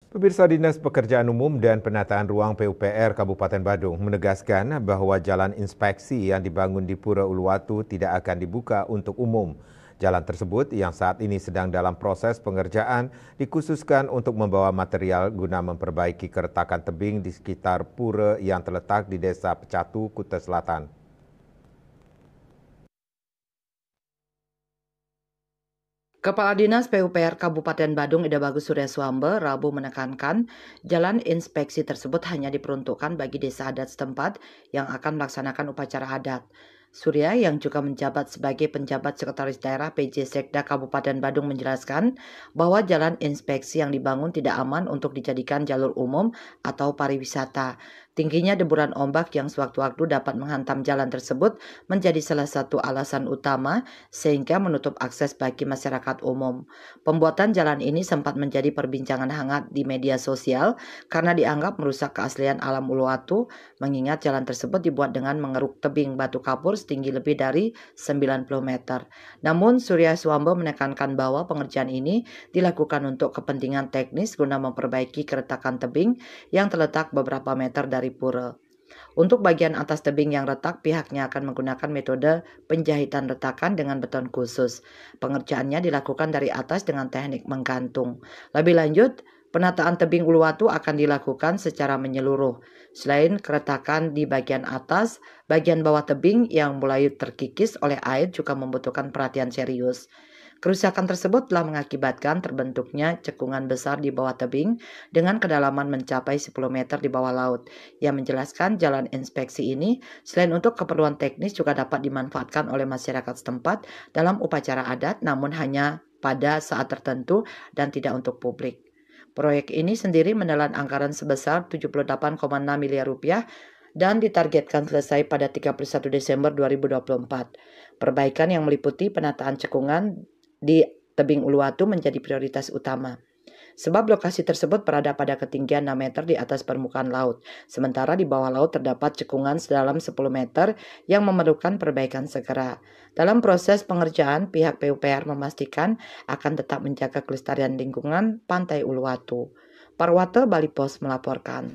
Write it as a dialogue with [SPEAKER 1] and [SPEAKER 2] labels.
[SPEAKER 1] Pemirsa Dinas Pekerjaan Umum dan Penataan Ruang PUPR Kabupaten Badung menegaskan bahwa jalan inspeksi yang dibangun di Pura Uluwatu tidak akan dibuka untuk umum. Jalan tersebut yang saat ini sedang dalam proses pengerjaan dikhususkan untuk membawa material guna memperbaiki keretakan tebing di sekitar pura yang terletak di Desa Pecatu, Kuta Selatan.
[SPEAKER 2] Kepala Dinas PUPR Kabupaten Badung Ida Bagus Suryaswambe Rabu menekankan jalan inspeksi tersebut hanya diperuntukkan bagi desa adat setempat yang akan melaksanakan upacara adat. Surya yang juga menjabat sebagai penjabat Sekretaris Daerah PJ Sekda Kabupaten Badung menjelaskan bahwa jalan inspeksi yang dibangun tidak aman untuk dijadikan jalur umum atau pariwisata. Tingginya deburan ombak yang sewaktu-waktu dapat menghantam jalan tersebut menjadi salah satu alasan utama sehingga menutup akses bagi masyarakat umum. Pembuatan jalan ini sempat menjadi perbincangan hangat di media sosial karena dianggap merusak keaslian alam Uluwatu, mengingat jalan tersebut dibuat dengan mengeruk tebing batu kapur setinggi lebih dari 90 meter. Namun Surya Swambo menekankan bahwa pengerjaan ini dilakukan untuk kepentingan teknis guna memperbaiki keretakan tebing yang terletak beberapa meter dari pura. Untuk bagian atas tebing yang retak, pihaknya akan menggunakan metode penjahitan retakan dengan beton khusus. Pengerjaannya dilakukan dari atas dengan teknik menggantung. Lebih lanjut, penataan tebing Uluwatu akan dilakukan secara menyeluruh. Selain keretakan di bagian atas, bagian bawah tebing yang mulai terkikis oleh air juga membutuhkan perhatian serius. Kerusakan tersebut telah mengakibatkan terbentuknya cekungan besar di bawah tebing dengan kedalaman mencapai 10 meter di bawah laut. Yang menjelaskan jalan inspeksi ini selain untuk keperluan teknis juga dapat dimanfaatkan oleh masyarakat setempat dalam upacara adat namun hanya pada saat tertentu dan tidak untuk publik. Proyek ini sendiri menelan anggaran sebesar 78,6 miliar rupiah dan ditargetkan selesai pada 31 Desember 2024. Perbaikan yang meliputi penataan cekungan di tebing Uluwatu menjadi prioritas utama. Sebab lokasi tersebut berada pada ketinggian 6 meter di atas permukaan laut. Sementara di bawah laut terdapat cekungan sedalam 10 meter yang memerlukan perbaikan segera. Dalam proses pengerjaan, pihak PUPR memastikan akan tetap menjaga kelestarian lingkungan Pantai Uluwatu. Parwata Bali Pos melaporkan.